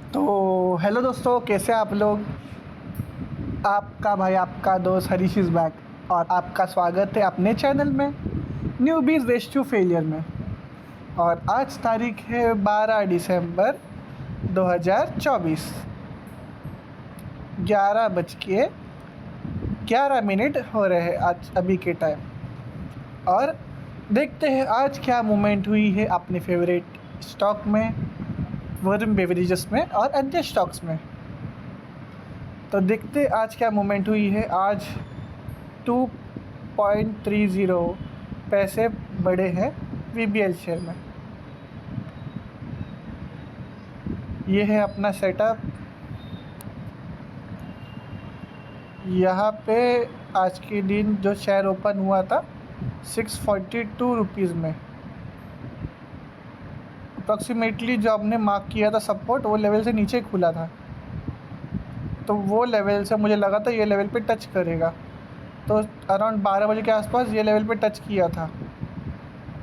तो हेलो दोस्तों, कैसे आप लोग। आपका भाई, आपका दोस्त हरीश इज़ बैक और आपका स्वागत है अपने चैनल में न्यूबीज़ रेस टू फेलियर में। और आज तारीख है 12 दिसंबर 2024, 11:11 हो रहे हैं आज अभी के टाइम। और देखते हैं आज क्या मूवमेंट हुई है अपने फेवरेट स्टॉक में, वरुण बेवरेजेस में और अन्य स्टॉक्स में। तो देखते आज क्या मूवमेंट हुई है। आज 2.30 पैसे बढ़े हैं वीबीएल शेयर में। ये है अपना सेटअप। यहाँ पे आज के दिन जो शेयर ओपन हुआ था 642 रुपीज़ में। अप्रॉक्सीमेटली जो हमने मार्क किया था सपोर्ट, वो लेवल से नीचे खुला था, तो वो लेवल से मुझे लगा था ये लेवल पे टच करेगा। तो अराउंड 12 बजे के आसपास ये लेवल पे टच किया था,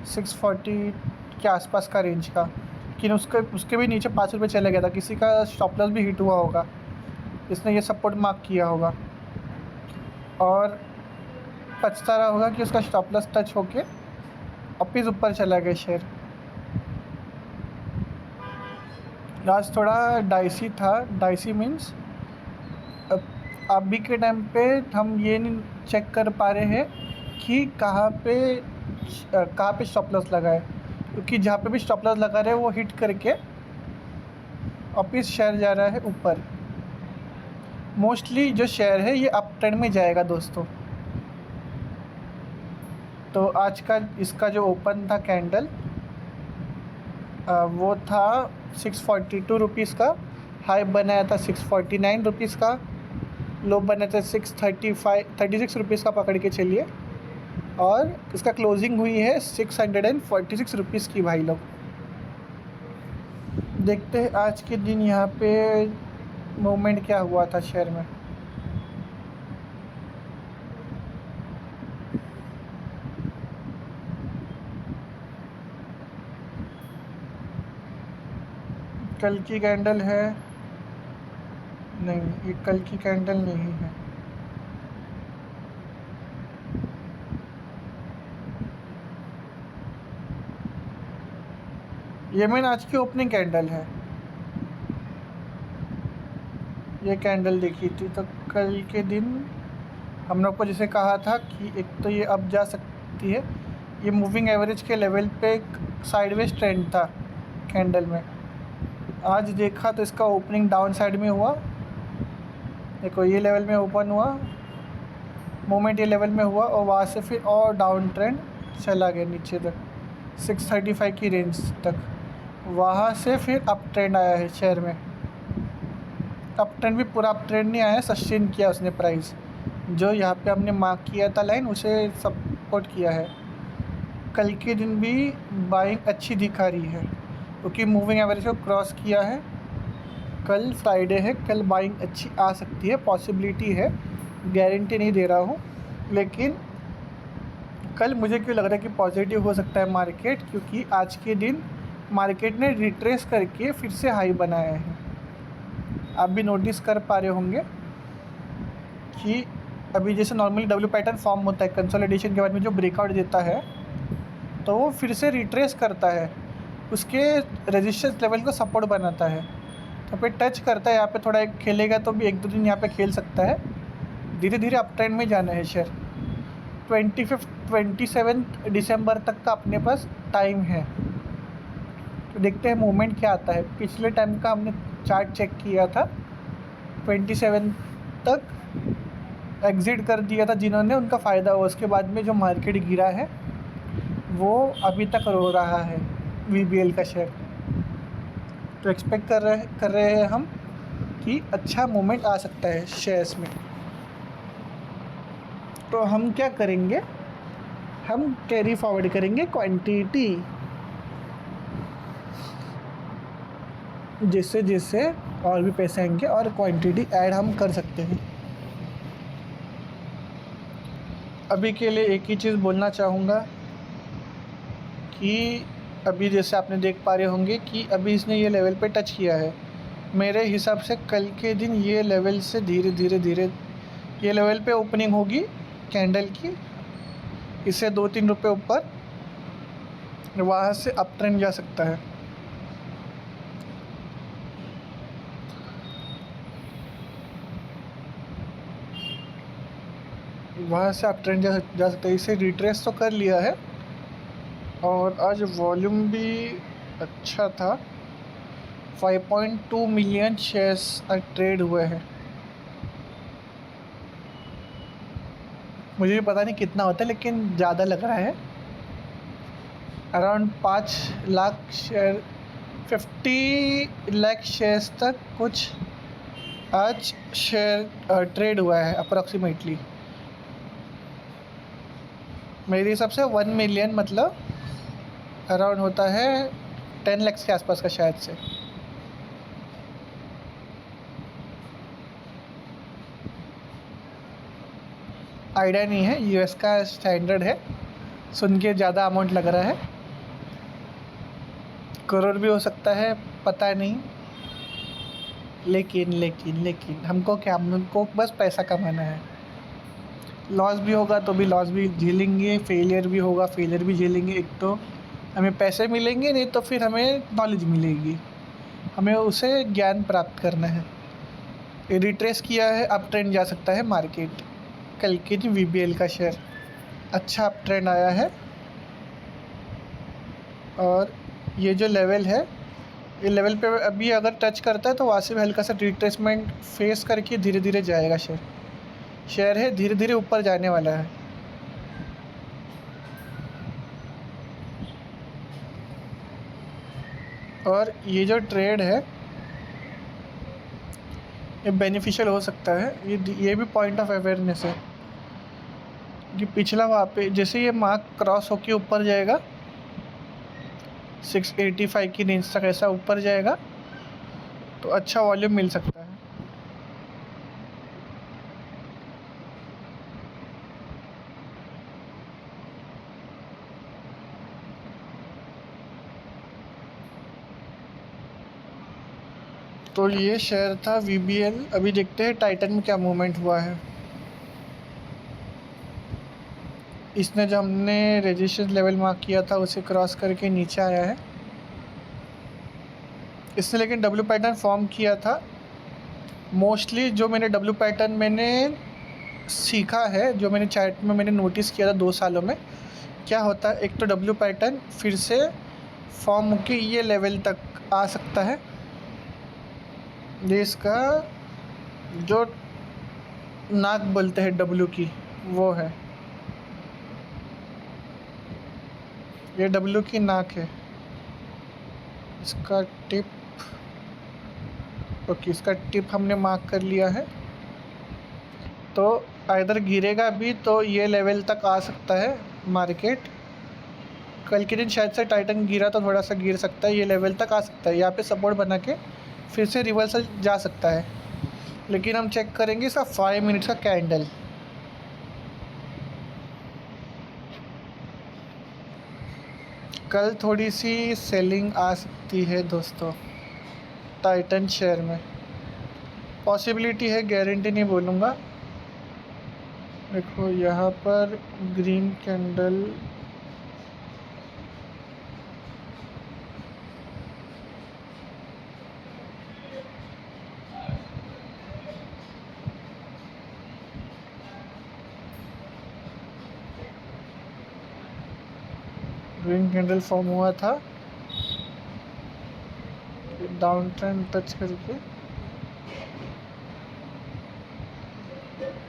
640 के आसपास का रेंज का। लेकिन उसके भी नीचे 5 रुपये चला गया था। किसी का स्टॉप लॉस भी हिट हुआ होगा, इसने ये सपोर्ट मार्क किया होगा और पछता रहा होगा कि उसका स्टॉप लॉस टच होके वापिस ऊपर चला गया शेयर। आज थोड़ा डाइसी था। डाइसी मीन्स अभी के टाइम पे हम ये नहीं चेक कर पा रहे हैं कि कहाँ पे स्टॉप लॉस लगा है, क्योंकि जहाँ पे भी स्टॉप लॉस लगा रहे हैं वो हिट करके वापिस शेयर जा रहा है ऊपर। मोस्टली जो शेयर है ये अप ट्रेंड में जाएगा दोस्तों। तो आज का इसका जो ओपन था कैंडल, वो था 642 रुपीज़ का। हाई बनाया था 649 रुपीज़ का। लो बनाया था 36 रुपीज़ का पकड़ के चलिए। और इसका क्लोजिंग हुई है 646 रुपीज़ की। भाई लोग देखते हैं आज के दिन यहाँ पे मूवमेंट क्या हुआ था शेयर में। कल की कैंडल है? नहीं, ये कल की कैंडल नहीं है। ये मैंने आज की ओपनिंग कैंडल है। ये कैंडल देखी थी। तो कल के दिन हम लोग को जैसे कहा था कि एक तो ये अब जा सकती है। ये मूविंग एवरेज के लेवल पे एक साइडवेज ट्रेंड था कैंडल में। आज देखा तो इसका ओपनिंग डाउन साइड में हुआ। देखो ये लेवल में ओपन हुआ, मोमेंट ये लेवल में हुआ और वहाँ से फिर और डाउन ट्रेंड चला गया नीचे तक 635 की रेंज तक। वहाँ से फिर अप ट्रेंड आया है शेयर में। अप ट्रेंड भी पूरा अप ट्रेंड नहीं आया, सस्टेन किया उसने प्राइस। जो यहाँ पे हमने मार्क किया था लाइन, उसे सपोर्ट किया है। कल के दिन भी बाइंग अच्छी दिखा रही है, क्योंकि मूविंग एवरेज को क्रॉस किया है। कल फ्राइडे है, कल बाइंग अच्छी आ सकती है, पॉसिबिलिटी है, गारंटी नहीं दे रहा हूँ। लेकिन कल मुझे क्यों लग रहा है कि पॉजिटिव हो सकता है मार्केट, क्योंकि आज के दिन मार्केट ने रिट्रेस करके फिर से हाई बनाया है। आप भी नोटिस कर पा रहे होंगे कि अभी जैसे नॉर्मली डब्ल्यू पैटर्न फॉर्म होता है कंसोलिडेशन के बाद में, जो ब्रेकआउट देता है तो वो फिर से रिट्रेस करता है, उसके रेजिस्टेंस लेवल को सपोर्ट बनाता है, तो फिर टच करता है। यहाँ पे थोड़ा एक खेलेगा तो भी 1-2 दिन यहाँ पे खेल सकता है। धीरे धीरे अप ट्रेंड में जाना है शेयर। 27 दिसंबर तक का अपने पास टाइम है। तो देखते हैं मूवमेंट क्या आता है। पिछले टाइम का हमने चार्ट चेक किया था, 27 तक एग्ज़िट कर दिया था जिन्होंने, उनका फ़ायदा हुआ। उसके बाद में जो मार्केट गिरा है वो अभी तक रो रहा है वीबीएल का शेयर। तो एक्सपेक्ट कर रहे हैं हम कि अच्छा मूवमेंट आ सकता है शेयर्स में। तो हम क्या करेंगे, हम कैरी फॉरवर्ड करेंगे क्वांटिटी, जिससे जिससे और भी पैसे आएंगे और क्वांटिटी ऐड हम कर सकते हैं। अभी के लिए एक ही चीज़ बोलना चाहूँगा कि अभी जैसे आपने देख पा रहे होंगे कि अभी इसने ये लेवल पे टच किया है, मेरे हिसाब से कल के दिन ये लेवल से धीरे धीरे धीरे ये लेवल पे ओपनिंग होगी कैंडल की, इससे 2-3 रुपये ऊपर, वहाँ से अप ट्रेंड जा सकता है। वहाँ से अप ट्रेंड जा सकता है। इसे रिट्रेस तो कर लिया है और आज वॉल्यूम भी अच्छा था। 5.2 मिलियन शेयर्स ट्रेड हुए हैं। मुझे भी पता नहीं कितना होता है, लेकिन ज़्यादा लग रहा है। Around 5 lakh share, 50 lakh shares तक कुछ आज शेयर ट्रेड हुआ है अप्रॉक्सीमेटली। मेरे हिसाब से 1 मिलियन मतलब अराउंड होता है 10 लाख के आसपास का शायद से। आइडिया नहीं है, यूएस का स्टैंडर्ड है, सुन के ज़्यादा अमाउंट लग रहा है। करोड़ भी हो सकता है, पता नहीं। लेकिन हमको क्या, हमको बस पैसा कमाना है। लॉस भी होगा तो भी लॉस भी झेलेंगे, फेलियर भी होगा फेलियर भी झेलेंगे। एक तो हमें पैसे मिलेंगे, नहीं तो फिर हमें नॉलेज मिलेगी, हमें उसे ज्ञान प्राप्त करना है। रिट्रेस किया है, अप ट्रेंड जा सकता है मार्केट। कल के दिन वीबीएल का शेयर अच्छा अप ट्रेंड आया है और ये जो लेवल है, ये लेवल पे अभी अगर टच करता है तो वहाँ से भी हल्का सा रिट्रेसमेंट फेस करके धीरे धीरे जाएगा। शेयर है धीरे धीरे ऊपर जाने वाला है। और ये जो ट्रेड है ये बेनिफिशियल हो सकता है। ये भी पॉइंट ऑफ अवेयरनेस है कि पिछला वहाँ पे जैसे ये मार्क क्रॉस होके ऊपर जाएगा 685 की रेंज तक, ऐसा ऊपर जाएगा तो अच्छा वॉल्यूम मिल सकता है। तो ये शेयर था वीबीएल। अभी देखते हैं टाइटन में क्या मूवमेंट हुआ है। इसने जो हमने रेजिस्टेंस लेवल मार्क किया था उसे क्रॉस करके नीचे आया है। इसने लेकिन डब्ल्यू पैटर्न फॉर्म किया था। मोस्टली जो मैंने डब्ल्यू पैटर्न मैंने सीखा है, जो मैंने चार्ट में मैंने नोटिस किया था 2 सालों में, क्या होता है, एक तो डब्ल्यू पैटर्न फिर से फॉर्म होकर ये लेवल तक आ सकता है। ये इसका जो नाक बोलते हैं डब्ल्यू की, वो है, ये डब्ल्यू की नाक है। इसका टिप, ओके, इसका टिप हमने मार्क कर लिया है। तो इधर गिरेगा भी तो ये लेवल तक आ सकता है मार्केट। कल के दिन शायद से टाइटन गिरा तो थोड़ा सा गिर सकता है, ये लेवल तक आ सकता है। यहाँ पे सपोर्ट बना के फिर से रिवर्सल जा सकता है। लेकिन हम चेक करेंगे इसका 5 मिनट्स का कैंडल। कल थोड़ी सी सेलिंग आ सकती है दोस्तों टाइटन शेयर में, पॉसिबिलिटी है, गारंटी नहीं बोलूँगा। देखो यहाँ पर green candle, green candle form हुआ था डाउन ट्रेंड टच करके,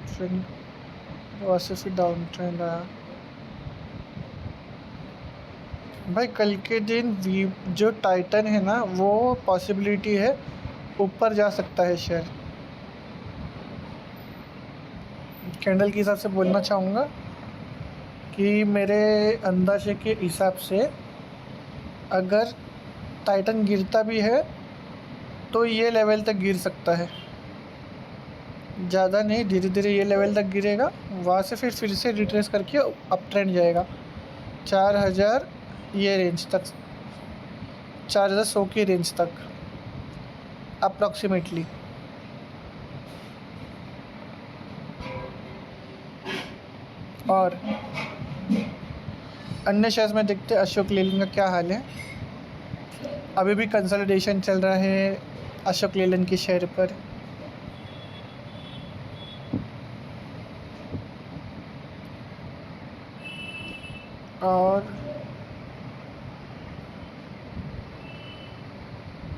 फिर वहाँ से फिर डाउन ट्रेंड आया। भाई कल के दिन जो टाइटन है ना, वो पॉसिबिलिटी है ऊपर जा सकता है शेयर। कैंडल के हिसाब से बोलना चाहूँगा कि मेरे अंदाजे के हिसाब से अगर टाइटन गिरता भी है तो ये लेवल तक गिर सकता है, ज़्यादा नहीं, धीरे धीरे ये लेवल तक गिरेगा। वहाँ से फिर से रिट्रेस करके अप ट्रेंड जाएगा 4000 ये रेंज तक, 4100 की रेंज तक। अप्रॉक्सीमेटली। और अन्य शेयर्स में देखते हैं अशोक लेलैंड का क्या हाल है। अभी भी कंसोलिडेशन चल रहा है अशोक लेलैंड के शेयर पर। और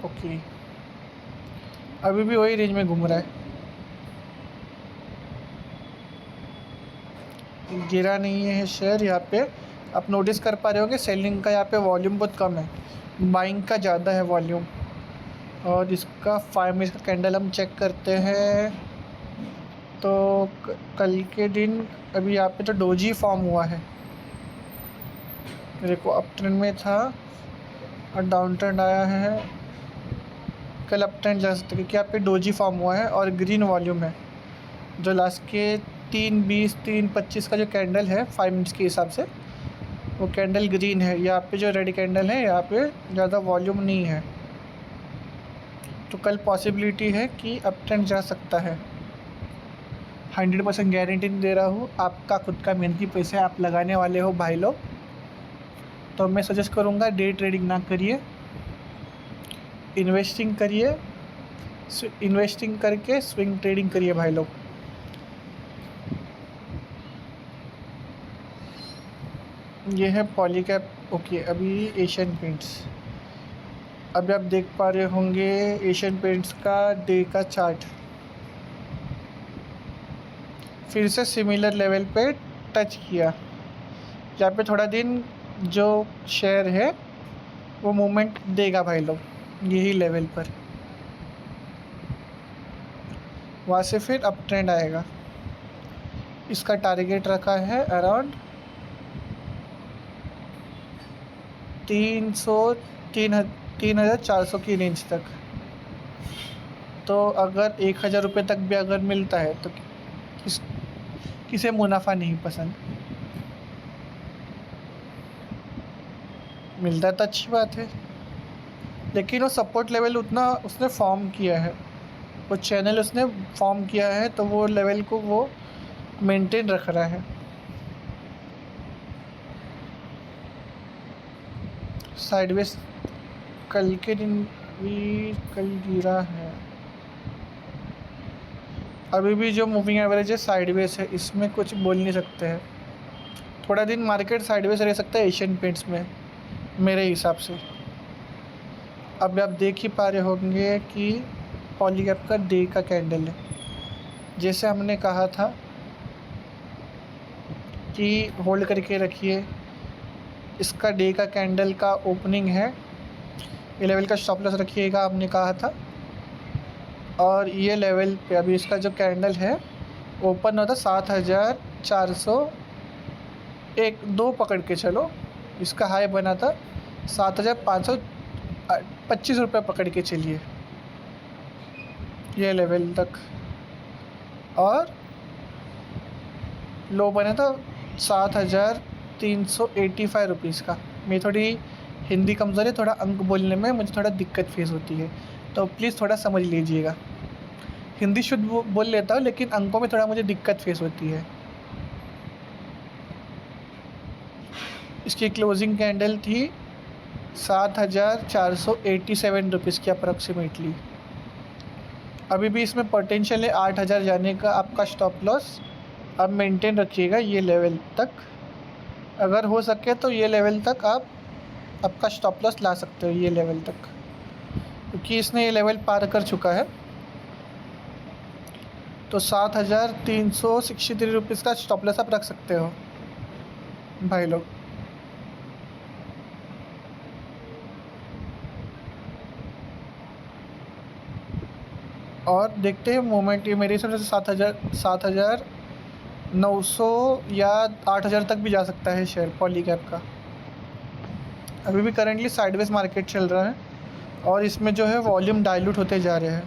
ओके, अभी भी वही रेंज में घूम रहा है, गिरा नहीं है शेयर। यहाँ पे आप नोटिस कर पा रहे होंगे सेलिंग का यहाँ पे वॉल्यूम बहुत कम है, बाइंग का ज़्यादा है वॉल्यूम। और इसका 5 मिनट का कैंडल हम चेक करते हैं तो कल के दिन अभी यहाँ पे तो डोजी फॉर्म हुआ है। देखो अप ट्रेंड में था और डाउन ट्रेंड आया है। कल अप ट्रेंड जा सकते क्योंकि यहाँ पे डोजी फॉर्म हुआ है और ग्रीन वॉल्यूम है। जो लास्ट के 3:20 3:25 का जो कैंडल है 5 मिनट्स के हिसाब से, वो कैंडल ग्रीन है। यहाँ पे जो रेड कैंडल है यहाँ पे ज़्यादा वॉल्यूम नहीं है, तो कल पॉसिबिलिटी है कि अप ट्रेंड जा सकता है। 100% गारंटी नहीं दे रहा हूँ, आपका खुद का मेहनती पैसे आप लगाने वाले हो भाई लोग, तो मैं सजेस्ट करूँगा डे ट्रेडिंग ना करिए, इन्वेस्टिंग करिए। इन्वेस्टिंग करके स्विंग ट्रेडिंग करिए भाई लोग। ये है पॉलीकैप। ओके, अभी एशियन पेंट्स, अभी आप देख पा रहे होंगे एशियन पेंट्स का डे का चार्ट फिर से सिमिलर लेवल पे टच किया। यहाँ पे थोड़ा दिन जो शेयर है वो मूवमेंट देगा भाई लोग, यही लेवल पर, वहाँ से फिर अप ट्रेंड आएगा। इसका टारगेट रखा है अराउंड 3,400 की रेंज तक। तो अगर 1,000 रुपये तक भी अगर मिलता है तो किसे मुनाफा नहीं पसंद, मिलता है तो अच्छी बात है। लेकिन वो सपोर्ट लेवल उतना उसने फॉर्म किया है, वो चैनल उसने फॉर्म किया है, तो वो लेवल को वो मेंटेन रख रहा है। साइडवेज कल के दिन भी कल गिरा है। अभी भी जो मूविंग एवरेज है साइडवेज है, इसमें कुछ बोल नहीं सकते हैं। थोड़ा दिन मार्केट साइडवेज रह सकता है एशियन पेंट्स में मेरे हिसाब से। अब आप देख ही पा रहे होंगे कि पॉलीकैप का डे का कैंडल है, जैसे हमने कहा था कि होल्ड करके रखिए। इसका डे का कैंडल का ओपनिंग है, ये लेवल का स्टॉप लॉस रखिएगा हमने कहा था। और ये लेवल पे अभी इसका जो कैंडल है ओपन होता 7,401 पकड़ के चलो। इसका हाई बना था 7,525 रुपये पकड़ के चलिए ये लेवल तक। और लो बना था 7,385 रुपीज़ का। मैं थोड़ी हिंदी कमज़ोर है, थोड़ा अंक बोलने में मुझे थोड़ा दिक्कत फेस होती है, तो प्लीज़ थोड़ा समझ लीजिएगा। हिंदी शुद्ध बोल लेता हूँ लेकिन अंकों में थोड़ा मुझे दिक्कत फेस होती है। इसकी क्लोजिंग कैंडल थी 7,487 रुपीज़ की अप्रॉक्सीमेटली। अभी भी इसमें पोटेंशियल है 8,000 जाने का। आपका स्टॉप लॉस आप मेंटेन रखिएगा ये लेवल तक, अगर हो सके तो ये लेवल तक आप आपका स्टॉप लॉस ला सकते हो ये लेवल तक, क्योंकि इसने ये लेवल पार कर चुका है। तो 7,363 रुपीज़ का स्टॉप लॉस आप रख सकते हो भाई लोग। और देखते हैं मोमेंट, ये मेरे हिसाब से 7,900 या 8,000 तक भी जा सकता है शेयर पॉलीकैप का। अभी भी करंटली साइडवेज मार्केट चल रहा है और इसमें जो है वॉल्यूम डाइल्यूट होते जा रहे हैं।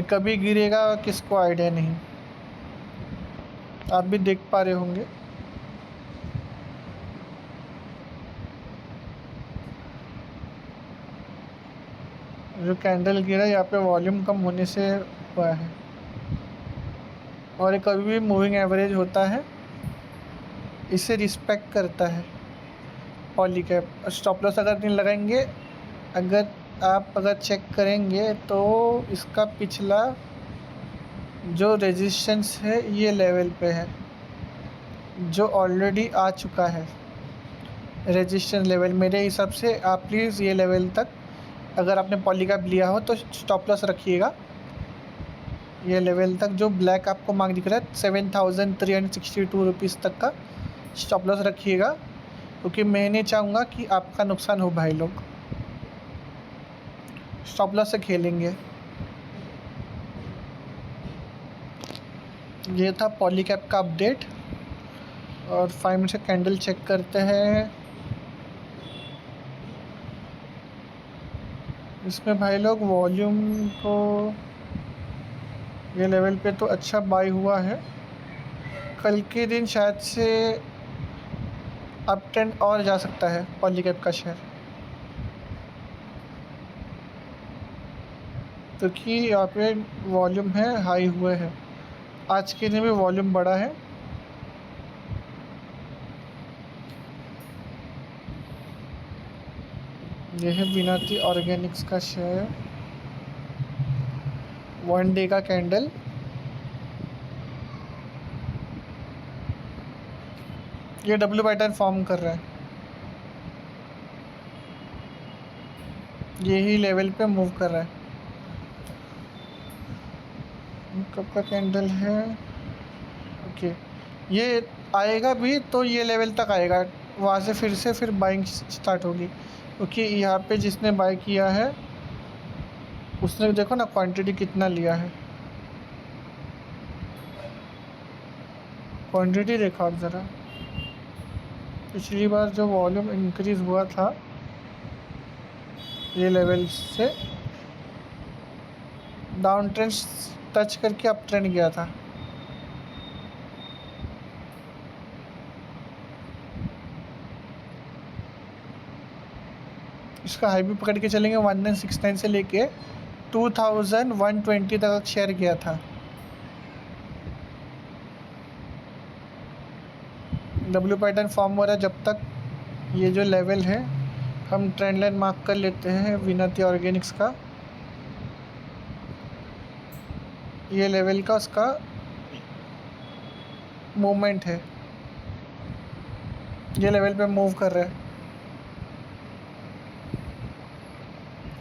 कभी गिरेगा किसको आइडिया नहीं, आप भी देख पा रहे होंगे। जो कैंडल गिरा यहाँ पे वॉल्यूम कम होने से हुआ है। और ये कभी भी मूविंग एवरेज होता है, इसे रिस्पेक्ट करता है पॉलीकैप। स्टॉप लॉस अगर नहीं लगाएंगे, अगर चेक करेंगे तो इसका पिछला जो रेजिस्टेंस है ये लेवल पे है, जो ऑलरेडी आ चुका है रेजिस्टेंस लेवल। मेरे हिसाब से आप प्लीज़ ये लेवल तक अगर आपने पॉलीकैप लिया हो तो स्टॉप लॉस रखिएगा। ये लेवल तक जो ब्लैक आपको मार्क दिख रहा है 7362 रुपीज़ तक का स्टॉप लॉस रखिएगा, क्योंकि मैं नहीं चाहूँगा कि आपका नुकसान हो भाई लोग। स्टॉप लॉस से खेलेंगे। ये था पॉलीकैप का अपडेट। और 5 मिनट से कैंडल चेक करते हैं। इसमें भाई लोग वॉल्यूम को ये लेवल पे तो अच्छा बाई हुआ है। कल के दिन शायद से अप ट्रेंड और जा सकता है पॉलीकैप का शेयर, क्योंकि यहाँ पे वॉल्यूम है, हाई हुए हैं। आज के दिन भी वॉल्यूम बढ़ा है। यह है विनाती ऑर्गेनिक्स का शेयर, 1 डे का कैंडल। ये डब्ल्यू पैटर्न फॉर्म कर रहा है, यही लेवल पे मूव कर रहा है। कब का कैंडल है? ओके, ये आएगा भी तो ये लेवल तक आएगा, वहाँ से फिर बाइंग स्टार्ट होगी, क्योंकि यहाँ पे जिसने बाय किया है उसने देखो ना क्वांटिटी कितना लिया है। क्वांटिटी देखा आप ज़रा, पिछली बार जो वॉल्यूम इंक्रीज़ हुआ था ये लेवल से डाउन ट्रेंड टच करके अप ट्रेंड गया था। इसका हाई भी पकड़ के चलेंगे 1969 से लेके 2120 तक शेयर गया था। डब्ल्यू पैटर्न फॉर्म हो रहा है। जब तक ये जो लेवल है हम ट्रेंड लाइन मार्क कर लेते हैं विनाती ऑर्गेनिक्स का, ये लेवल का उसका मूवमेंट है, ये लेवल पे मूव कर रहा है।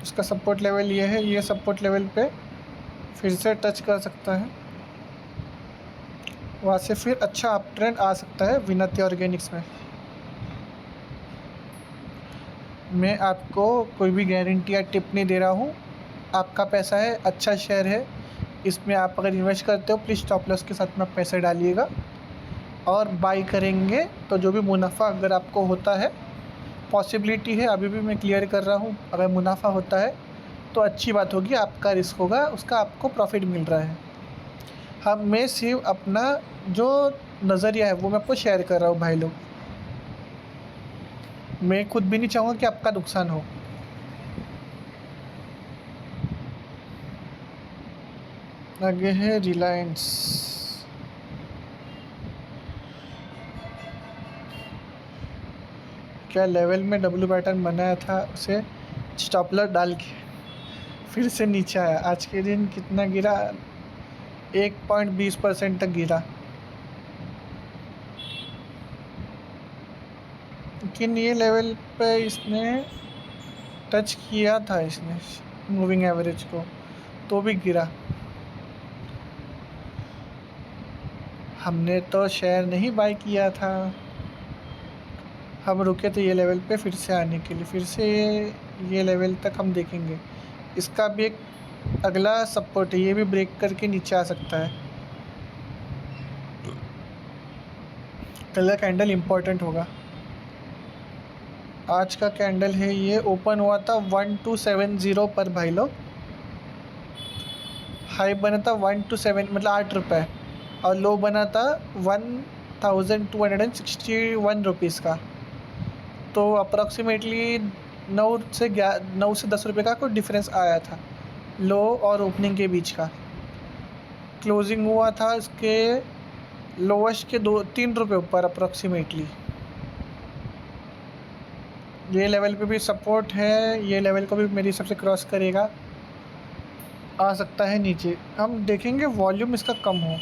इसका सपोर्ट लेवल ये है, ये सपोर्ट लेवल पे फिर से टच कर सकता है, वहाँ से फिर अच्छा अप ट्रेंड आ सकता है विनाती ऑर्गेनिक्स में। मैं आपको कोई भी गारंटी या टिप नहीं दे रहा हूँ, आपका पैसा है, अच्छा शेयर है, इसमें आप अगर इन्वेस्ट करते हो प्लीज़ स्टॉप लॉस के साथ में पैसे डालिएगा। और बाई करेंगे तो जो भी मुनाफा अगर आपको होता है, पॉसिबिलिटी है अभी भी मैं क्लियर कर रहा हूँ, अगर मुनाफा होता है तो अच्छी बात होगी, आपका रिस्क होगा, उसका आपको प्रॉफिट मिल रहा है। मैं सिर्फ अपना जो नज़रिया है वो मैं आपको शेयर कर रहा हूँ भाई लोग। मैं खुद भी नहीं चाहूँगा कि आपका नुकसान हो। आगे है रिलायंस। क्या लेवल में डब्ल्यू पैटर्न बनाया था उसे स्टॉप लॉस डाल के फिर से नीचे आया। आज के दिन कितना गिरा? 1.20% तक गिरा, लेकिन ये लेवल पे इसने टच किया था, इसने मूविंग एवरेज को, तो भी गिरा। हमने तो शेयर नहीं बाय किया था, हम रुके थे ये लेवल पे फिर से आने के लिए। फिर से ये लेवल तक हम देखेंगे। इसका भी एक अगला सपोर्ट है, ये भी ब्रेक करके नीचे आ सकता है। कल का कैंडल इम्पोर्टेंट होगा। आज का कैंडल है, ये ओपन हुआ था 1270 पर भाई लोग, हाई बना था 127 मतलब 8 रुपये, और लो बना था 1261 रुपीज़ का। तो अप्रॉक्सीमेटली 9 से 10 रुपये का कोई डिफरेंस आया था लो और ओपनिंग के बीच का। क्लोजिंग हुआ था इसके लोवेस्ट के 2-3 रुपये ऊपर अप्रॉक्सीमेटली। ये लेवल पे भी सपोर्ट है, ये लेवल को भी मेरी हिसाब से क्रॉस करेगा, आ सकता है नीचे। हम देखेंगे वॉल्यूम इसका कम हो।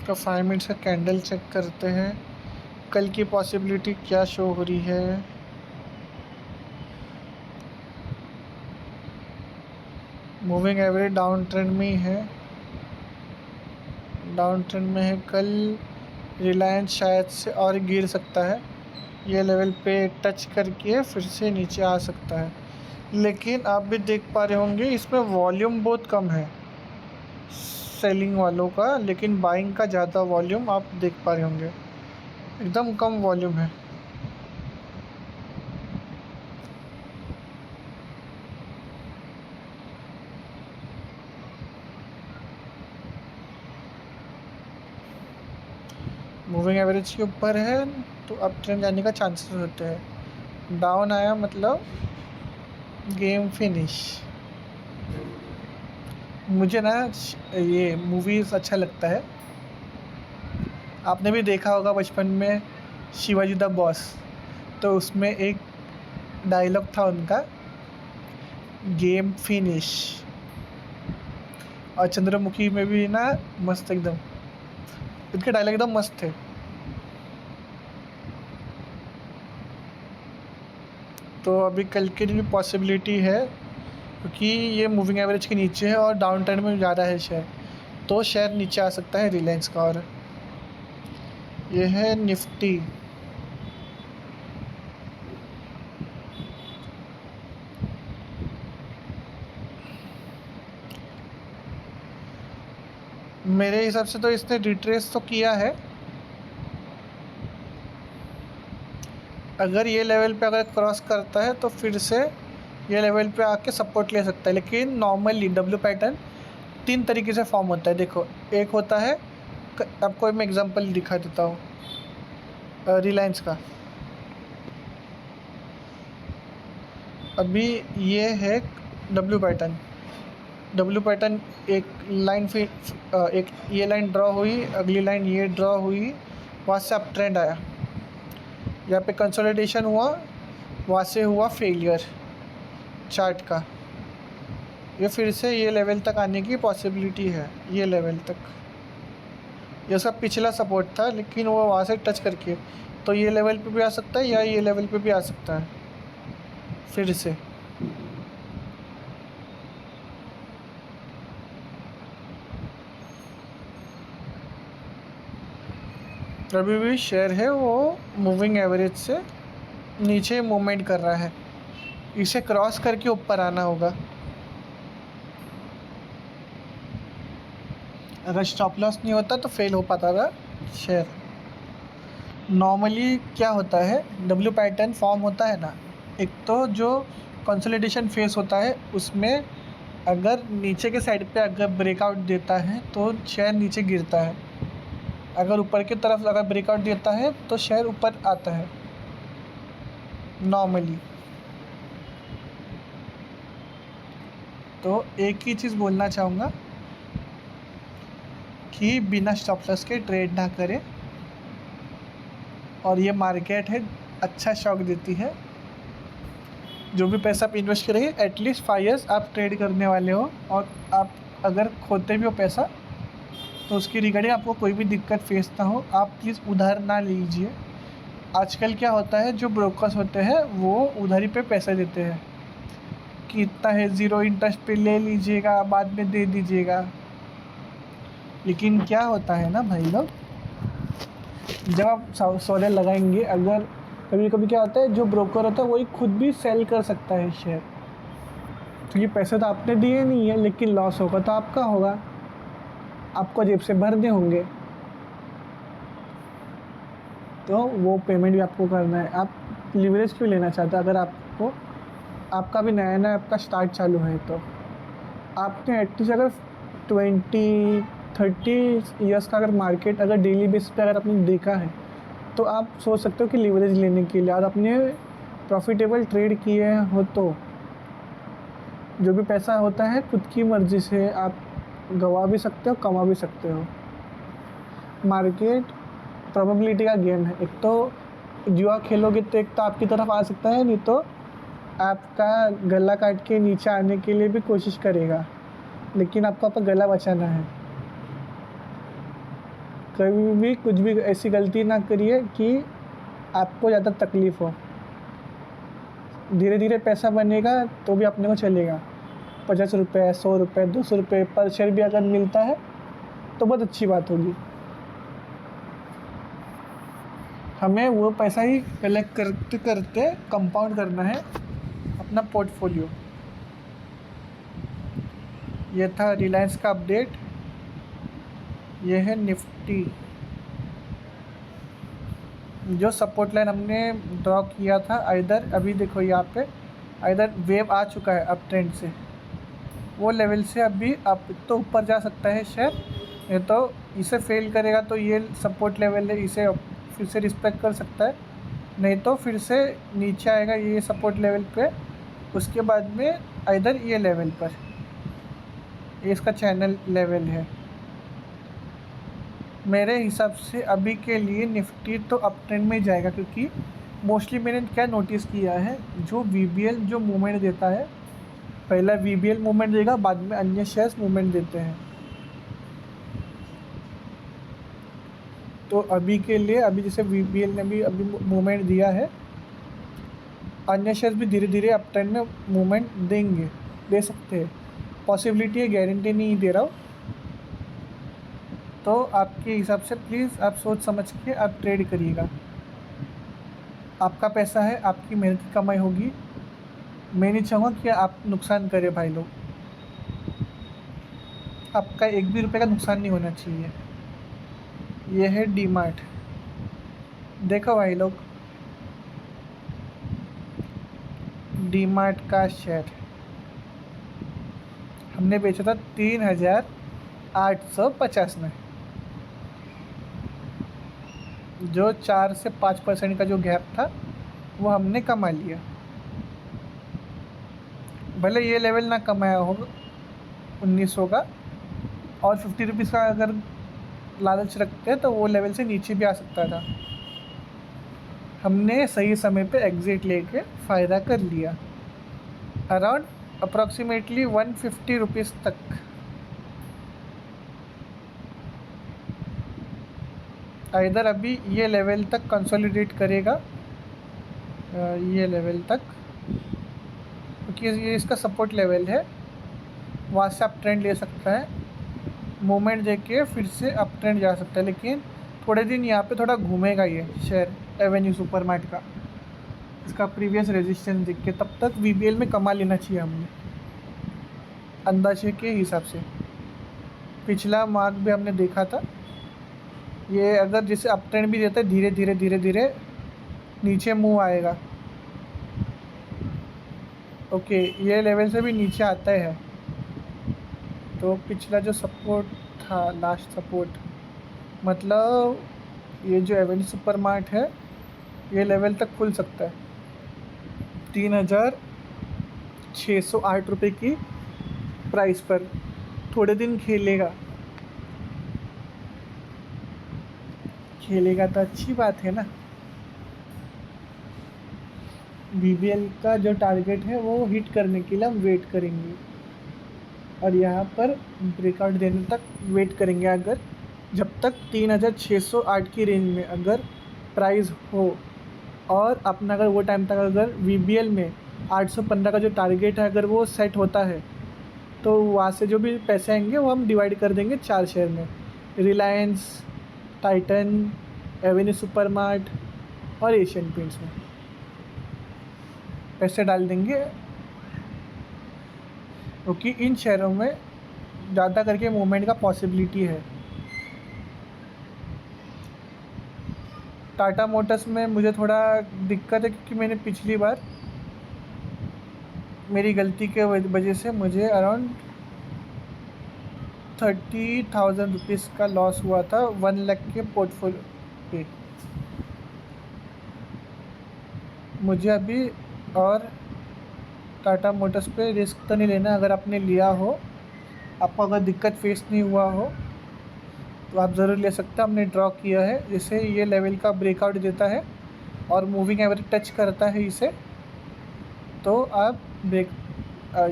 का 5 मिनट्स का कैंडल चेक करते हैं, कल की पॉसिबिलिटी क्या शो हो रही है। मूविंग एवरेज डाउन ट्रेंड में ही है, डाउन ट्रेंड में है। कल रिलायंस शायद से और गिर सकता है, ये लेवल पे टच करके फिर से नीचे आ सकता है। लेकिन आप भी देख पा रहे होंगे इसमें वॉल्यूम बहुत कम है सेलिंग वालों का, लेकिन बाइंग का ज़्यादा वॉल्यूम आप देख पा रहे होंगे, एकदम कम वॉल्यूम है। मूविंग एवरेज के ऊपर है तो अप ट्रेंड जाने का चांसेस होते हैं। डाउन आया मतलब गेम फिनिश। मुझे ना ये मूवीज़ अच्छा लगता है, आपने भी देखा होगा बचपन में शिवाजी द बॉस, तो उसमें एक डायलॉग था उनका, गेम फिनिश। और चंद्रमुखी में भी ना मस्त एकदम, इनके डायलॉग एकदम मस्त थे। तो अभी कल के दिन पॉसिबिलिटी है, क्योंकि ये मूविंग एवरेज के नीचे है और डाउन ट्रेंड में ज़्यादा है शेयर, तो शेयर नीचे आ सकता है रिलायंस का। और ये है निफ्टी। मेरे हिसाब से तो इसने रिट्रेस तो किया है, अगर ये लेवल पे अगर क्रॉस करता है तो फिर से ये लेवल पे आके सपोर्ट ले सकता है। लेकिन नॉर्मली डब्ल्यू पैटर्न 3 तरीके से फॉर्म होता है। देखो, एक होता है, आपको मैं एग्जांपल दिखा देता हूँ रिलायंस का। अभी ये है डब्ल्यू पैटर्न, एक लाइन फिर एक ये लाइन ड्रॉ हुई, अगली लाइन ये ड्रॉ हुई, वहाँ से अप ट्रेंड आया, यहाँ पे कंसोलिडेशन हुआ, वहाँ से हुआ फेलियर चार्ट का। ये फिर से ये लेवल तक आने की पॉसिबिलिटी है, ये लेवल तक। ये सब पिछला सपोर्ट था, लेकिन वो वहाँ से टच करके तो ये लेवल पे भी आ सकता है या ये लेवल पे भी आ सकता है फिर से। अभी भी शेयर है वो मूविंग एवरेज से नीचे मूवमेंट कर रहा है, इसे क्रॉस करके ऊपर आना होगा। अगर स्टॉप लॉस नहीं होता तो फेल हो पाता था शेयर। नॉर्मली क्या होता है, डब्ल्यू पैटर्न फॉर्म होता है ना, एक तो जो कंसोलिडेशन फेस होता है उसमें अगर नीचे के साइड पे अगर ब्रेकआउट देता है तो शेयर नीचे गिरता है, अगर ऊपर की तरफ अगर ब्रेकआउट देता है तो शेयर ऊपर आता है नॉर्मली। तो एक ही चीज़ बोलना चाहूँगा कि बिना स्टॉप लॉस के ट्रेड ना करें, और ये मार्केट है अच्छा शॉक देती है। जो भी पैसा आप इन्वेस्ट करेंगे एटलीस्ट 5 ईयर्स आप ट्रेड करने वाले हो, और आप अगर खोते भी हो पैसा तो उसकी रिगार्डिंग आपको कोई भी दिक्कत फेस ना हो, आप प्लीज़ उधार ना लीजिए। आजकल क्या होता है, जो ब्रोकर्स होते हैं वो उधारी पे पैसे देते हैं कि इतना है, ज़ीरो इंटरेस्ट पे ले लीजिएगा, बाद में दे दीजिएगा। लेकिन क्या होता है ना भाई लोग, जब आप सौदे लगाएंगे, अगर कभी कभी क्या होता है, जो ब्रोकर होता है वही खुद भी सेल कर सकता है शेयर, क्योंकि पैसे तो आपने दिए नहीं है, लेकिन लॉस होगा तो आपका होगा, आपको जेब से भरने होंगे, तो वो पेमेंट भी आपको करना है। आप लिवरेज क्यों लेना चाहते हैं? अगर आपको, आपका भी नया नया आपका स्टार्ट चालू है, तो आपने एटलीस्ट अगर 20-30 ईयर्स का अगर मार्केट अगर डेली बेसिस पे अगर आपने देखा है तो आप सोच सकते हो कि लीवरेज लेने के लिए और अपने प्रॉफिटेबल ट्रेड किए हो तो जो भी पैसा होता है खुद की मर्ज़ी से आप गवा भी सकते हो, कमा भी सकते हो। मार्केट प्रोबेबिलिटी का गेम है। एक तो जुआ खेलोगे तो एक तो आपकी तरफ आ सकता है, नहीं तो आपका गला काट के नीचे आने के लिए भी कोशिश करेगा, लेकिन आपको आपका गला बचाना है। कभी भी कुछ भी ऐसी गलती ना करिए कि आपको ज़्यादा तकलीफ़ हो। धीरे धीरे पैसा बनेगा तो भी अपने को चलेगा। 50 रुपये, 100 रुपये, 200 रुपये पर शेयर भी अगर मिलता है तो बहुत अच्छी बात होगी। हमें वो पैसा ही कलेक्ट करते करते कंपाउंड करना है अपना पोर्टफोलियो। ये था रिलायंस का अपडेट। ये है निफ्टी। जो सपोर्ट लाइन हमने ड्रॉ किया था, आइदर अभी देखो यहाँ पे आइदर वेव आ चुका है अप ट्रेंड से, वो लेवल से अभी आप तो ऊपर जा सकता है शेयर, नहीं तो इसे फेल करेगा तो ये सपोर्ट लेवल है, इसे फिर से रिस्पेक्ट कर सकता है, नहीं तो फिर से नीचे आएगा ये सपोर्ट लेवल पे, उसके बाद में आइदर ये लेवल पर, ये इसका चैनल लेवल है। मेरे हिसाब से अभी के लिए निफ्टी तो अप ट्रेंड में जाएगा, क्योंकि मोस्टली मैंने क्या नोटिस किया है, जो वीबीएल जो मूवमेंट देता है, पहला वीबीएल मूवमेंट देगा, बाद में अन्य शेयर्स मूवमेंट देते हैं। तो अभी के लिए अभी जैसे वीबीएल ने भी अभी मूवमेंट दिया है, अन्य शेयर्स भी धीरे धीरे अप ट्रेंड में मूवमेंट देंगे, दे सकते हैं। पॉसिबिलिटी है, गारंटी नहीं दे रहा हूँ। तो आपके हिसाब से प्लीज़ आप सोच समझ के आप ट्रेड करिएगा। आपका पैसा है, आपकी मेहनत की कमाई होगी। मैं नहीं चाहूँगा कि आप नुकसान करें भाई लोग। आपका एक भी रुपये का नुकसान नहीं होना चाहिए। ये है डीमार्ट। देखो भाई लोग, डीमार्ट का शेयर हमने बेचा था 3,850 में। जो 4 से 5% का जो गैप था वो हमने कमा लिया। भले ये लेवल ना कमाया होगा 1900 का, और 50 रुपीज़ का अगर लालच रखते हैं तो वो लेवल से नीचे भी आ सकता था। हमने सही समय पे एग्ज़िट लेके फ़ायदा कर लिया, अराउंड अप्रॉक्सीमेटली 150 रुपीज़ तक। इधर अभी ये लेवल तक कंसोलिडेट करेगा, ये लेवल तक, क्योंकि ये इसका सपोर्ट लेवल है। वहाँ से अप ट्रेंड ले सकता है, मोमेंट देके फिर से अप ट्रेंड जा सकता है, लेकिन थोड़े दिन यहाँ पे थोड़ा घूमेगा ये शेयर एवेन्यू सुपरमार्ट का, इसका प्रीवियस रेजिस्टेंस देख के। तब तक वीबीएल में कमा लेना चाहिए हमने अंदाजे के हिसाब से। पिछला मार्क भी हमने देखा था, ये अगर जैसे अप ट्रेंड भी देता है, धीरे धीरे धीरे धीरे नीचे मूव आएगा। ओके, ये लेवल से भी नीचे आता है। तो पिछला जो सपोर्ट था, लास्ट सपोर्ट, मतलब ये जो एवेन्यू सुपरमार्ट है, ये लेवल तक खुल सकता है 3,608 रुपये की प्राइस पर। थोड़े दिन खेलेगा तो अच्छी बात है ना। वीबीएल का जो टारगेट है वो हिट करने के लिए हम वेट करेंगे, और यहाँ पर ब्रेकआउट देने तक वेट करेंगे। अगर जब तक 3,608 की रेंज में अगर प्राइस हो, और अपना अगर वो टाइम तक अगर वीबीएल में 815 का जो टारगेट है अगर वो सेट होता है, तो वहाँ से जो भी पैसे आएंगे वो हम डिवाइड कर देंगे 4 शेयर में, रिलायंस, टाइटन, एवेन्यू सुपरमार्ट और एशियन पेंट्स में पैसे डाल देंगे, क्योंकि इन शेयरों में ज़्यादा करके मूवमेंट का पॉसिबिलिटी है। टाटा मोटर्स में मुझे थोड़ा दिक्कत है, क्योंकि मैंने पिछली बार मेरी गलती के वजह से मुझे अराउंड 30,000 रुपीज़ का लॉस हुआ था 1 लाख के पोर्टफोलियो पे। मुझे अभी और टाटा मोटर्स पे रिस्क तो नहीं लेना। अगर आपने लिया हो, आपको अगर दिक्कत फेस नहीं हुआ हो, तो आप ज़रूर ले सकते हैं। हमने ड्रॉ किया है, जैसे ये लेवल का ब्रेकआउट देता है और मूविंग एवरेज टच करता है इसे, तो आप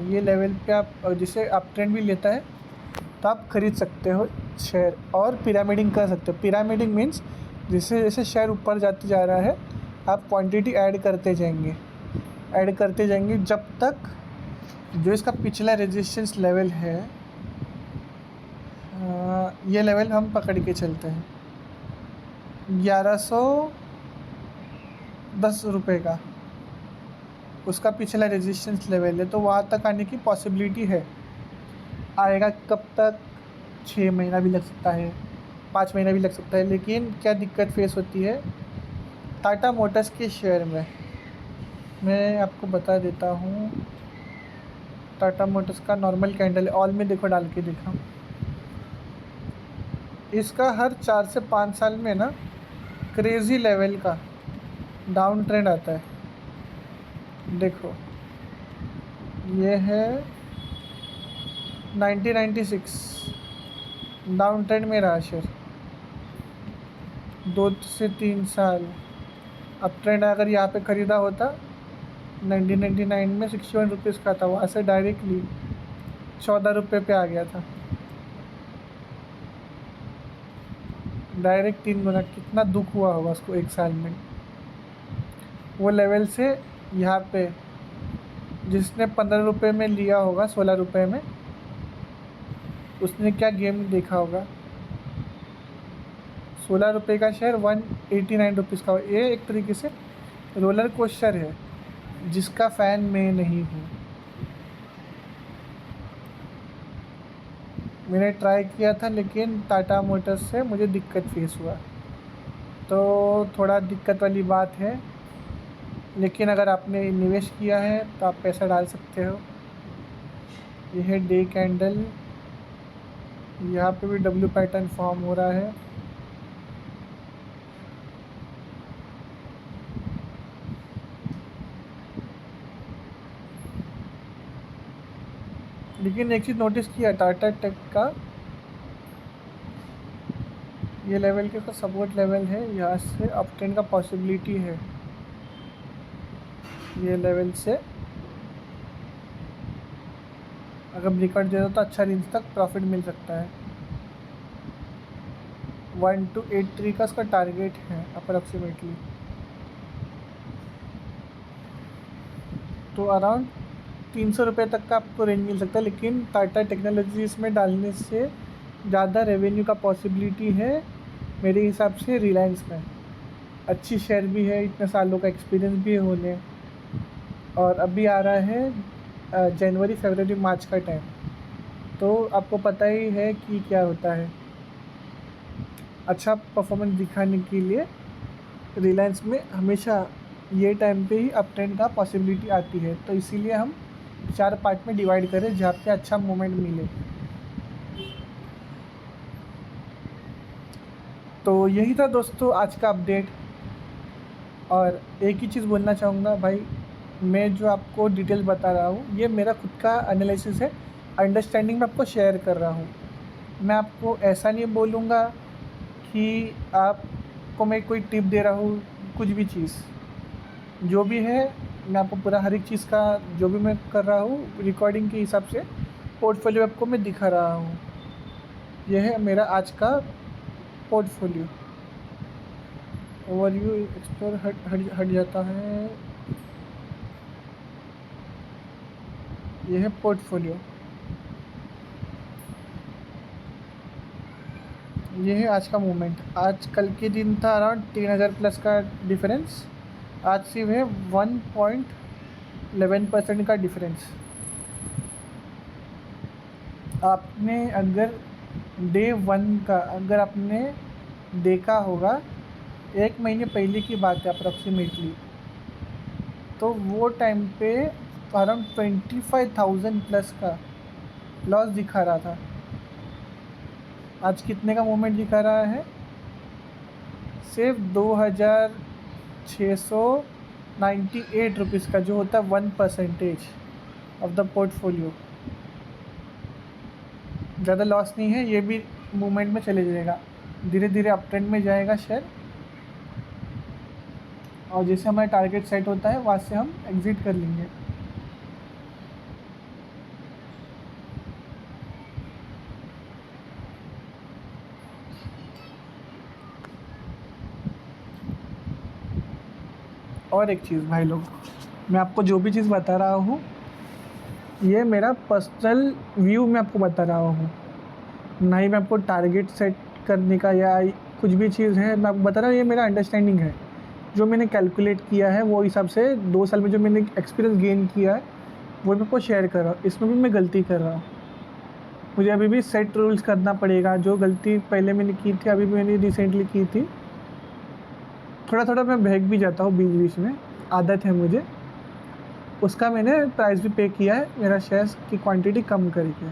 ये लेवल पे आप जिसे आप ट्रेंड भी लेता है तो आप ख़रीद सकते हो शेयर, और पिरामिडिंग कर सकते हो। पिरामिडिंग मीन्स जैसे जैसे शेयर ऊपर जाते जा रहा है, आप क्वांटिटी ऐड करते जाएंगे जब तक जो इसका पिछला रेजिस्टेंस लेवल है, ये लेवल हम पकड़ के चलते हैं 1110 रुपये का, उसका पिछला रेजिस्टेंस लेवल है। तो वहाँ तक आने की पॉसिबिलिटी है। आएगा कब तक? 6 महीना भी लग सकता है, 5 महीना भी लग सकता है। लेकिन क्या दिक्कत फेस होती है टाटा मोटर्स के शेयर में, मैं आपको बता देता हूँ। टाटा मोटर्स का नॉर्मल कैंडल ऑल में देखो, डाल के देखा, इसका हर 4 से 5 साल में ना क्रेज़ी लेवल का डाउन ट्रेंड आता है। देखो, ये है 1996 डाउन ट्रेंड में रहा शेयर 2 से 3 साल। अब ट्रेंड अगर यहाँ पे ख़रीदा होता 1999 में 61 रुपीज़ का था, वहाँ से डायरेक्टली 14 रुपये पे आ गया था, डायरेक्ट 3 गुना। कितना दुख हुआ होगा उसको 1 साल में। वो लेवल से यहाँ पे जिसने 15 रुपये में लिया होगा 16 रुपये में, उसने क्या गेम देखा होगा। 16 रुपये का शेयर 189 रुपीज़ का। ये एक तरीके से रोलर कोस्टर है जिसका फ़ैन मैं नहीं हूँ। मैंने ट्राई किया था, लेकिन टाटा मोटर्स से मुझे दिक्कत फेस हुआ, तो थोड़ा दिक्कत वाली बात है। लेकिन अगर आपने निवेश किया है तो आप पैसा डाल सकते हो। यह है डे कैंडल, यहाँ पे भी डब्ल्यू पैटर्न फॉर्म हो रहा है। लेकिन एक चीज़ नोटिस किया टाटा टेक का, ये लेवल के सपोर्ट लेवल है, यहाँ से अप ट्रेंड का पॉसिबिलिटी है। ये लेवल से अगर ब्रेकआउट दे दो तो अच्छा रेंज तक प्रॉफिट मिल सकता है। 1283 का इसका टारगेट है अप्रॉक्सीमेटली। तो अराउंड 300 रुपये तक का आपको रेंज मिल सकता है। लेकिन टाटा टेक्नोलॉजीज़ में डालने से ज़्यादा रेवेन्यू का पॉसिबिलिटी है मेरे हिसाब से रिलायंस में। अच्छी शेयर भी है, इतने सालों का एक्सपीरियंस भी है होने, और अभी आ रहा है जनवरी फरवरी मार्च का टाइम, तो आपको पता ही है कि क्या होता है। अच्छा परफॉर्मेंस दिखाने के लिए रिलायंस में हमेशा ये टाइम पे ही अप ट्रेंड का पॉसिबिलिटी आती है। तो इसीलिए हम 4 पार्ट में डिवाइड करें जहाँ पे अच्छा मोमेंट मिले। तो यही था दोस्तों आज का अपडेट। और एक ही चीज़ बोलना चाहूँगा भाई, मैं जो आपको डिटेल बता रहा हूँ ये मेरा खुद का एनालिसिस है, अंडरस्टैंडिंग में आपको शेयर कर रहा हूँ। मैं आपको ऐसा नहीं बोलूँगा कि आपको मैं कोई टिप दे रहा हूँ। कुछ भी चीज़ जो भी है, मैं आपको पूरा हर एक चीज़ का जो भी मैं कर रहा हूँ रिकॉर्डिंग के हिसाब से पोर्टफोलियो आपको मैं दिखा रहा हूँ। यह है मेरा आज का पोर्टफोलियो ओवरव्यू। एक्सप्लोर हट जाता है, यह है पोर्टफोलियो। ये है आज का मूवमेंट। आज कल के दिन था अराउंड 3000 प्लस का डिफरेंस, आज सिर्फ है 1.11% का डिफरेंस। आपने अगर डे 1 का अगर आपने देखा होगा, 1 महीने पहले की बात है अप्रॉक्सीमेटली, तो वो टाइम पे अराउंड 25,000 प्लस का लॉस दिखा रहा था। आज कितने का मूवमेंट दिखा रहा है? सिर्फ 2600 ₹98 का, जो होता है 1% ऑफ द पोर्टफोलियो। ज़्यादा लॉस नहीं है, ये भी मूवमेंट में चले जाएगा, धीरे धीरे अप ट्रेंड में जाएगा शेयर, और जैसे हमारा टारगेट सेट होता है वहाँ से हम एग्ज़िट कर लेंगे। और एक चीज़ भाई लोग, मैं आपको जो भी चीज़ बता रहा हूँ ये मेरा पर्सनल व्यू मैं आपको बता रहा हूँ, ना ही मैं आपको टारगेट सेट करने का या कुछ भी चीज़ है मैं आपको बता रहा हूँ। ये मेरा अंडरस्टैंडिंग है, जो मैंने कैलकुलेट किया है वो हिसाब से 2 साल में जो मैंने एक्सपीरियंस गेन किया है वो मैं आपको शेयर कर रहा हूँ। इसमें भी मैं गलती कर रहा हूँ, मुझे अभी भी सेट रूल्स करना पड़ेगा। जो गलती पहले मैंने की थी, अभी भी मैंने रिसेंटली की थी, थोड़ा थोड़ा मैं बहक भी जाता हूँ बीच बीच में, आदत है मुझे, उसका मैंने प्राइस भी पे किया है मेरा शेयर्स की क्वांटिटी कम करके।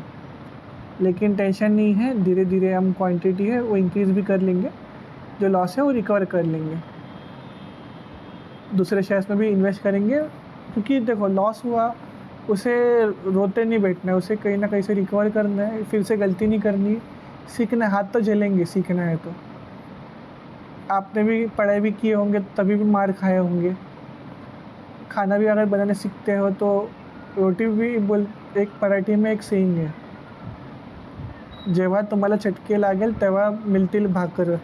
लेकिन टेंशन नहीं है, धीरे धीरे हम क्वांटिटी है वो इंक्रीज़ भी कर लेंगे, जो लॉस है वो रिकवर कर लेंगे, दूसरे शेयर्स में भी इन्वेस्ट करेंगे। क्योंकि देखो लॉस हुआ उसे रोते नहीं बैठना है, उसे कहीं ना कहीं से रिकवर करना है, फिर से गलती नहीं करनी, सीखना है। हाथ तो जलेंगे सीखना है तो। आपने भी पढ़ाई भी किए होंगे तभी भी मार खाए होंगे, खाना भी अगर बनाने सीखते हो तो रोटी भी बोल, एक मराठी में एक सेइंग है, जेव्हा तुम्हाला चटके लागेल तेव्हा मिलतील भाकर।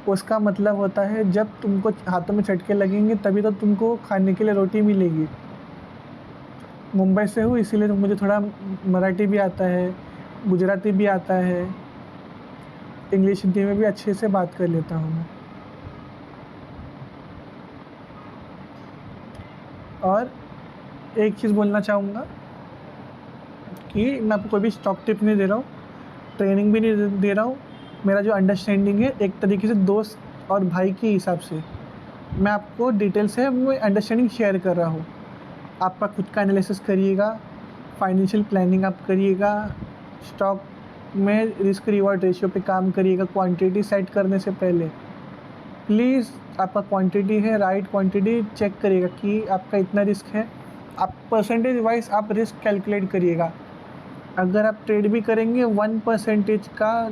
उसका मतलब होता है जब तुमको हाथों में चटके लगेंगे तभी तो तुमको खाने के लिए रोटी मिलेगी। मुंबई से हूँ इसीलिए तो मुझे थोड़ा मराठी भी आता है, गुजराती भी आता है, इंग्लिश हिंदी में भी अच्छे से बात कर लेता हूँ मैं। और एक चीज़ बोलना चाहूँगा कि मैं आपको कोई भी स्टॉक टिप नहीं दे रहा हूँ, ट्रेनिंग भी नहीं दे रहा हूँ। मेरा जो अंडरस्टैंडिंग है एक तरीके से दोस्त और भाई के हिसाब से मैं आपको डिटेल से मैं अंडरस्टैंडिंग शेयर कर रहा हूँ। आपका खुद का एनालिसिस करिएगा, फाइनेंशियल प्लानिंग आप करिएगा, स्टॉक में रिस्क रिवॉर्ड रेशियो पे काम करिएगा। क्वांटिटी सेट करने से पहले प्लीज़ आपका क्वांटिटी है राइट क्वांटिटी चेक करिएगा कि आपका इतना रिस्क है। आप परसेंटेज वाइज आप रिस्क कैलकुलेट करिएगा। अगर आप ट्रेड भी करेंगे 1% का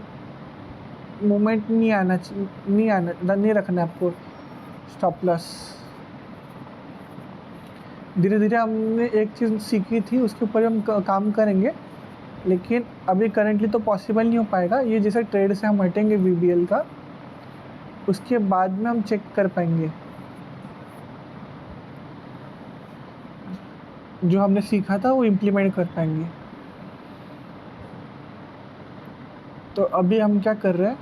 मूवमेंट नहीं रखना आपको स्टॉप लॉस। धीरे धीरे हमने एक चीज़ सीखी थी उसके ऊपर हम काम करेंगे, लेकिन अभी करेंटली तो पॉसिबल नहीं हो पाएगा। ये जैसे ट्रेड से हम हटेंगे VBL का, उसके बाद में हम चेक कर पाएंगे जो हमने सीखा था वो इम्प्लीमेंट कर पाएंगे। तो अभी हम क्या कर रहे हैं,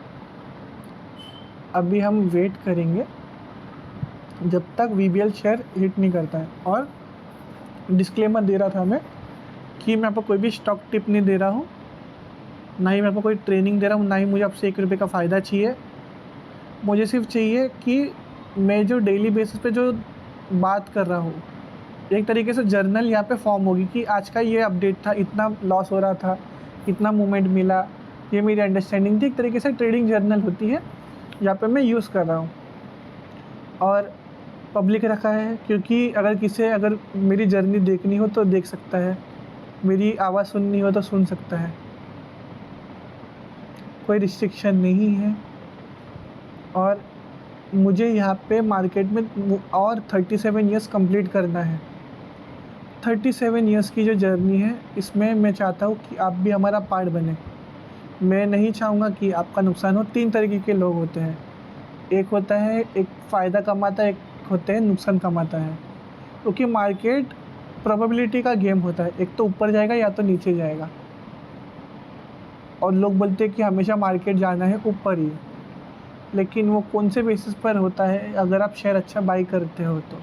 अभी हम वेट करेंगे जब तक VBL शेयर हिट नहीं करता है। और डिस्क्लेमर दे रहा था मैं कि मैं आपको कोई भी स्टॉक टिप नहीं दे रहा हूँ, ना ही मैं आपको कोई ट्रेनिंग दे रहा हूँ, ना ही मुझे आपसे ₹1 का फ़ायदा चाहिए। मुझे सिर्फ चाहिए कि मैं जो डेली बेसिस पे जो बात कर रहा हूँ, एक तरीके से जर्नल यहाँ पे फॉर्म होगी कि आज का ये अपडेट था, इतना लॉस हो रहा था, इतना मूवमेंट मिला, ये मेरी अंडरस्टैंडिंग थी। एक तरीके से ट्रेडिंग जर्नल होती है, यहाँ पे मैं यूज़ कर रहा हूँ। और पब्लिक रखा है क्योंकि अगर मेरी जर्नी देखनी हो तो देख सकता है, मेरी आवाज़ सुननी हो तो सुन सकता है, कोई रिस्ट्रिक्शन नहीं है। और मुझे यहाँ पे मार्केट में और 37 ईयर्स कंप्लीट करना है। 37 ईयर्स की जो जर्नी है इसमें मैं चाहता हूँ कि आप भी हमारा पार्ट बने। मैं नहीं चाहूँगा कि आपका नुकसान हो। 3 तरीके के लोग होते हैं, एक होता है एक फ़ायदा कमाता है, एक होता है नुकसान कमाता है। क्योंकि मार्केट प्रोबेबिलिटी का गेम होता है, एक तो ऊपर जाएगा या तो नीचे जाएगा। और लोग बोलते हैं कि हमेशा मार्केट जाना है ऊपर ही, लेकिन वो कौन से बेसिस पर होता है? अगर आप शेयर अच्छा बाई करते हो तो।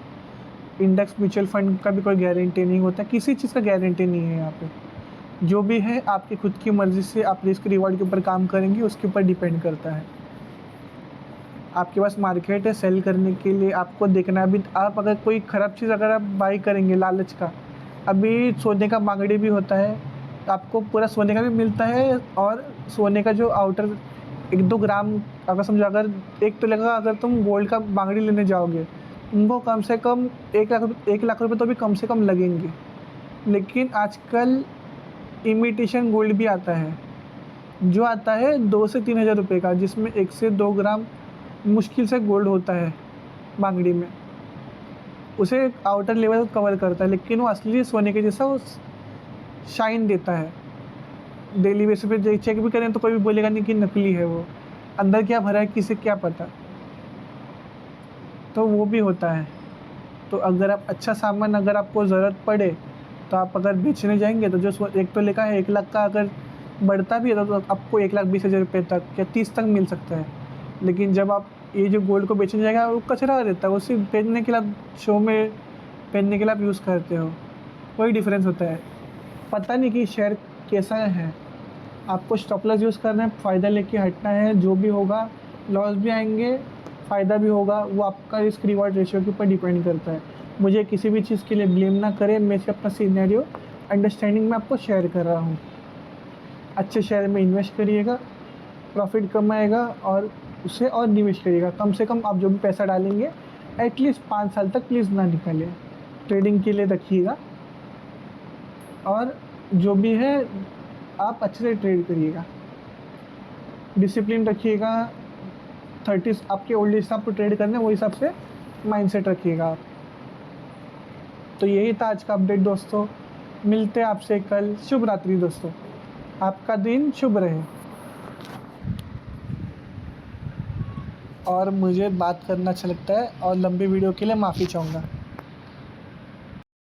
इंडेक्स म्यूचुअल फंड का भी कोई गारंटी नहीं होता, किसी चीज़ का गारंटी नहीं है यहाँ पे। जो भी है आपकी खुद की मर्ज़ी से आप रिस्क रिवॉर्ड के ऊपर काम करेंगे, उसके ऊपर डिपेंड करता है। आपके पास मार्केट है सेल करने के लिए, आपको देखना है। अभी आप अगर कोई ख़राब चीज़ अगर आप बाई करेंगे लालच का, अभी सोने का बांगड़ी भी होता है, आपको पूरा सोने का भी मिलता है। और सोने का जो आउटर 1-2 ग्राम, अगर समझो अगर 1 तोले का अगर तुम गोल्ड का बांगड़ी लेने जाओगे उनको कम से कम 1 लाख रुपए तो भी कम से कम लगेंगे। लेकिन आजकल इमिटेशन गोल्ड भी आता है, जो आता है 2 से 3 हज़ार रुपये का, जिसमें 1 से 2 ग्राम मुश्किल से गोल्ड होता है बांगड़ी में। उसे आउटर लेवल कवर करता है, लेकिन वो असली सोने के जैसा वो शाइन देता है। डेली बेसिस पे चेक भी करें तो कोई भी बोलेगा नहीं कि नकली है वो, अंदर क्या भरा है किसे क्या पता। तो वो भी होता है। तो अगर आप अच्छा सामान अगर आपको ज़रूरत पड़े तो आप अगर बेचने जाएंगे तो जो एक तो लिखा है 1 लाख का, अगर बढ़ता भी है तो आपको 1,20,000 रुपये तक या 30 तक मिल सकता है। लेकिन जब आप ये जो गोल्ड को बेचने जाएगा वो कचरा रहता है, वो सिर्फ पहनने के लिए आप शो में पहनने के लिए आप यूज़ करते हो, वही डिफरेंस होता है। पता नहीं कि शेयर कैसा है, आपको स्टॉप लॉस यूज़ करना है, फ़ायदा लेके हटना है। जो भी होगा लॉस भी आएंगे, फ़ायदा भी होगा, वो आपका रिस्क रिवॉर्ड रेशियो के ऊपर डिपेंड करता है। मुझे किसी भी चीज़ के लिए ब्लेम ना करें, मैं सिर्फ अपना सिनेरियो अंडरस्टैंडिंग में आपको शेयर कर रहा हूँ। अच्छे शेयर में इन्वेस्ट करिएगा, प्रॉफिट कमाएगा और उसे और निवेश करिएगा। कम से कम आप जो भी पैसा डालेंगे एटलीस्ट 5 साल तक प्लीज़ ना निकालें, ट्रेडिंग के लिए रखिएगा। और जो भी है आप अच्छे से ट्रेड करिएगा, डिसिप्लिन रखिएगा। 30 आपके ओल्ड एज आपको ट्रेड करना है, वो हिसाब से माइंडसेट रखिएगा आप। तो यही था आज का अपडेट दोस्तों, मिलते हैं आपसे कल। शुभ रात्रि दोस्तों, आपका दिन शुभ रहे। और मुझे बात करना अच्छा लगता है और लंबी वीडियो के लिए माफ़ी चाहूँगा।